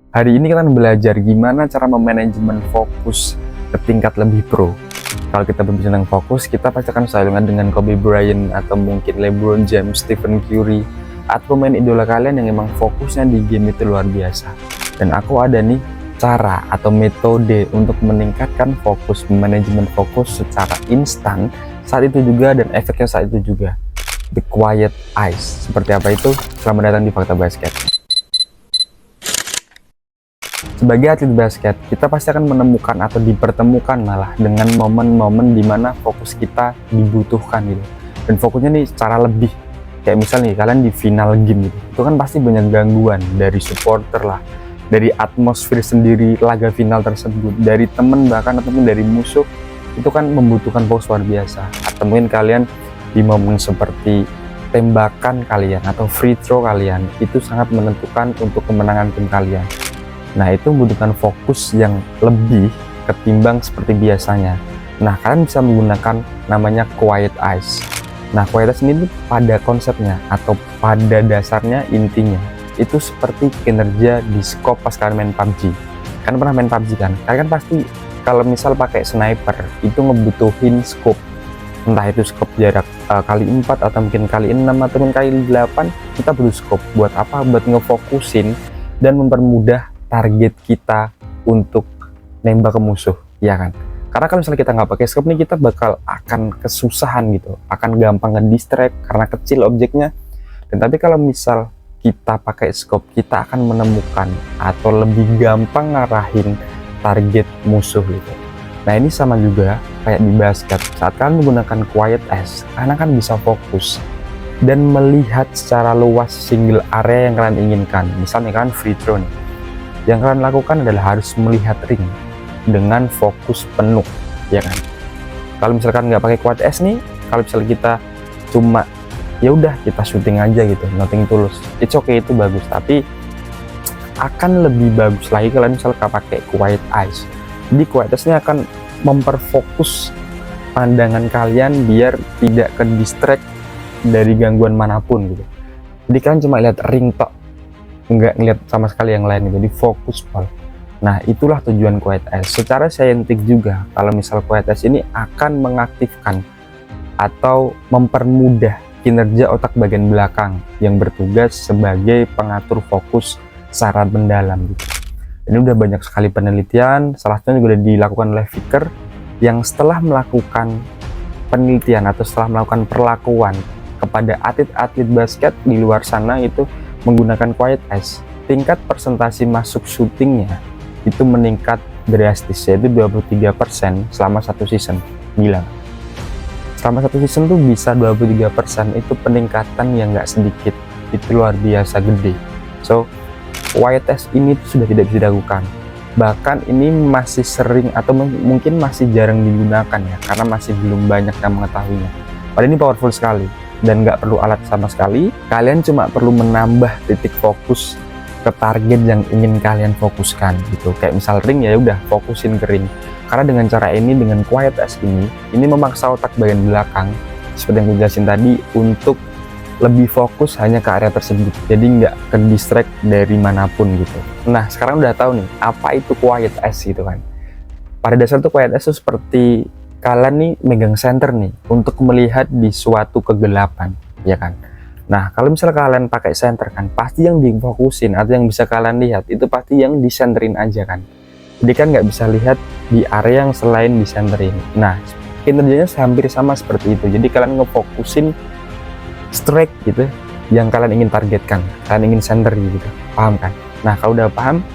Hari ini kita akan belajar gimana cara memanajemen fokus ke tingkat lebih pro. Kalau kita berbicara tentang fokus, kita pasti akan selalu ingat dengan Kobe Bryant atau mungkin LeBron James, Stephen Curry, atau pemain idola kalian yang emang fokusnya di game itu luar biasa. Dan aku ada nih cara atau metode untuk meningkatkan fokus, manajemen fokus secara instan saat itu juga dan efeknya saat itu juga. The Quiet Eyes. Seperti apa itu? Selamat datang di Fakta Basket. Sebagai atlet basket, kita pasti akan menemukan atau dipertemukan malah dengan momen-momen dimana fokus kita dibutuhkan gitu. Dan fokusnya nih secara lebih. Kayak misalnya nih, kalian di final game gitu. Itu kan pasti banyak gangguan dari supporter lah, dari atmosfer sendiri laga final tersebut, dari temen bahkan ataupun dari musuh. Itu kan membutuhkan fokus luar biasa. Atau mungkin kalian di momen seperti tembakan kalian atau free throw kalian, itu sangat menentukan untuk kemenangan tim kalian. Nah, itu membutuhkan fokus yang lebih ketimbang seperti biasanya. Nah, kalian bisa menggunakan namanya Quiet Eyes. Nah, Quiet Eyes ini pada konsepnya atau pada dasarnya intinya itu seperti kinerja di scope pas kalian main PUBG. Kalian pernah main PUBG kan? Kalian kan pasti kalau misal pakai sniper itu ngebutuhin scope. Entah itu scope jarak kali 4 atau mungkin kali 6 atau mungkin kali 8, kita butuh scope. Buat apa? Buat ngefokusin dan mempermudah target kita untuk nembak ke musuh, ya kan? Karena kalau misalnya kita nggak pakai scope nih, kita bakal akan kesusahan gitu, akan gampang nge-distract karena kecil objeknya. Dan tapi kalau misal kita pakai scope, kita akan menemukan atau lebih gampang ngarahin target musuh gitu. Nah, ini sama juga kayak di basket. Saat kalian menggunakan Quiet Eyes, kalian akan bisa fokus dan melihat secara luas single area yang kalian inginkan. Misalnya kalian free throw nih, yang kalian lakukan adalah harus melihat ring dengan fokus penuh, ya kan? Kalau misalkan nggak pakai Quiet Eyes nih, kalau misalnya kita cuma ya udah kita syuting aja gitu, nothing tulus, it's okay, itu bagus. Tapi akan lebih bagus lagi kalian misalkan pakai Quiet Eyes. Jadi Quiet Eyes ini akan memperfokus pandangan kalian biar tidak ke distract dari gangguan manapun gitu. Jadi kalian cuma lihat ring tok, nggak ngeliat sama sekali yang lain, jadi fokus pol. Nah, itulah tujuan Quiet Eyes. Secara saintik juga, kalau misal Quiet Eyes ini akan mengaktifkan atau mempermudah kinerja otak bagian belakang yang bertugas sebagai pengatur fokus secara mendalam gitu. Ini udah banyak sekali penelitian, salah satunya juga udah dilakukan oleh Vicker, yang setelah melakukan penelitian atau setelah melakukan perlakuan kepada atlet-atlet basket di luar sana itu menggunakan Quiet Eyes, tingkat persentase masuk syutingnya itu meningkat drastis, yaitu 23% selama satu season. Gila, selama satu season tuh bisa 23%, itu peningkatan yang nggak sedikit, itu luar biasa gede. So Quiet Eyes ini tuh sudah tidak bisa dilakukan, bahkan ini masih sering atau mungkin masih jarang digunakan ya, karena masih belum banyak yang mengetahuinya. Padahal ini powerful sekali dan nggak perlu alat sama sekali. Kalian cuma perlu menambah titik fokus ke target yang ingin kalian fokuskan gitu. Kayak misal ring, ya udah fokusin ke ring. Karena dengan cara ini, dengan Quiet Eyes ini memaksa otak bagian belakang seperti yang aku jelasin tadi untuk lebih fokus hanya ke area tersebut, jadi nggak ke distract dari manapun gitu. Nah, sekarang udah tahu nih apa itu Quiet Eyes gitu kan. Pada dasar tuh Quiet Eyes itu seperti kalian nih megang center nih untuk melihat di suatu kegelapan, ya kan. Nah, kalau misalnya kalian pakai center kan, pasti yang difokusin atau yang bisa kalian lihat itu pasti yang disenterin aja kan. Jadi kan nggak bisa lihat di area yang selain disenterin. Nah, kinerjanya hampir sama seperti itu. Jadi kalian ngefokusin strike gitu yang kalian ingin targetkan, kalian ingin center gitu, paham kan? Nah, kalau udah paham,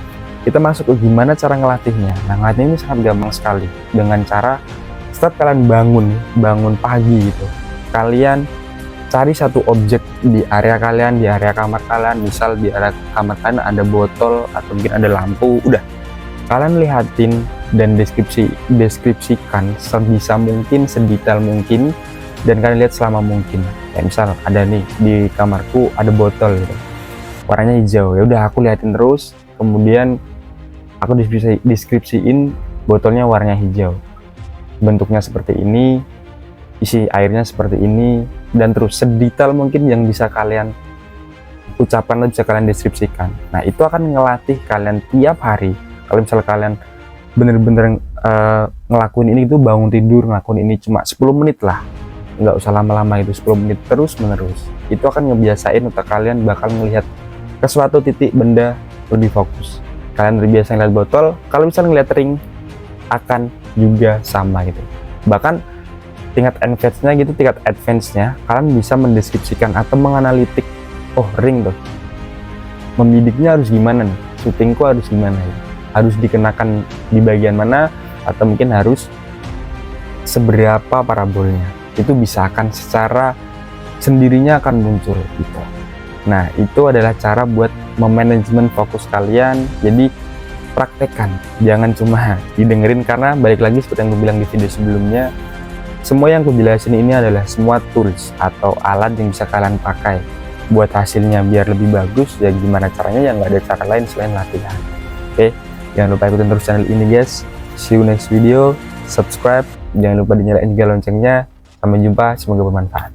kita masuk ke gimana cara ngelatihnya. Nah, ngelatihnya ini sangat gampang sekali, dengan cara setiap kalian bangun pagi gitu, kalian cari satu objek di area kalian, di area kamar kalian. Misal di area kamar kalian ada botol atau mungkin ada lampu, udah kalian lihatin dan deskripsikan sebisa mungkin, sedetail mungkin, dan kalian lihat selama mungkin. Kayak misal ada nih di kamarku ada botol gitu, warnanya hijau, ya udah aku liatin terus, kemudian aku deskripsiin botolnya warnanya hijau, bentuknya seperti ini, isi airnya seperti ini, dan terus sedetail mungkin yang bisa kalian ucapan bisa kalian deskripsikan. Nah, itu akan ngelatih kalian tiap hari. Kalau misalnya kalian bener-bener ngelakuin ini, itu bangun tidur ngelakuin ini cuma 10 menit lah, nggak usah lama-lama, itu 10 menit terus menerus, itu akan ngebiasain otak kalian bakal melihat ke suatu titik benda lebih fokus. Kalian udah biasa ngeliat botol, kalau misalnya ngeliat ring akan juga sama gitu. Bahkan tingkat advance-nya kalian bisa mendeskripsikan atau menganalitik, oh ring tuh membidiknya harus gimana nih, syutingku harus gimana ya, harus dikenakan di bagian mana, atau mungkin harus seberapa parabolnya, itu bisa akan secara sendirinya akan muncul gitu. Nah, itu adalah cara buat memanajemen fokus kalian. Jadi praktekkan, jangan cuma didengerin, karena balik lagi seperti yang gue bilang di video sebelumnya, semua yang gue jelasin ini adalah semua tools atau alat yang bisa kalian pakai buat hasilnya biar lebih bagus. Ya gimana caranya, ya nggak ada cara lain selain latihan. Oke, jangan lupa ikutin terus channel ini guys. See you next video, subscribe, jangan lupa dinyalain juga loncengnya. Sampai jumpa, semoga bermanfaat.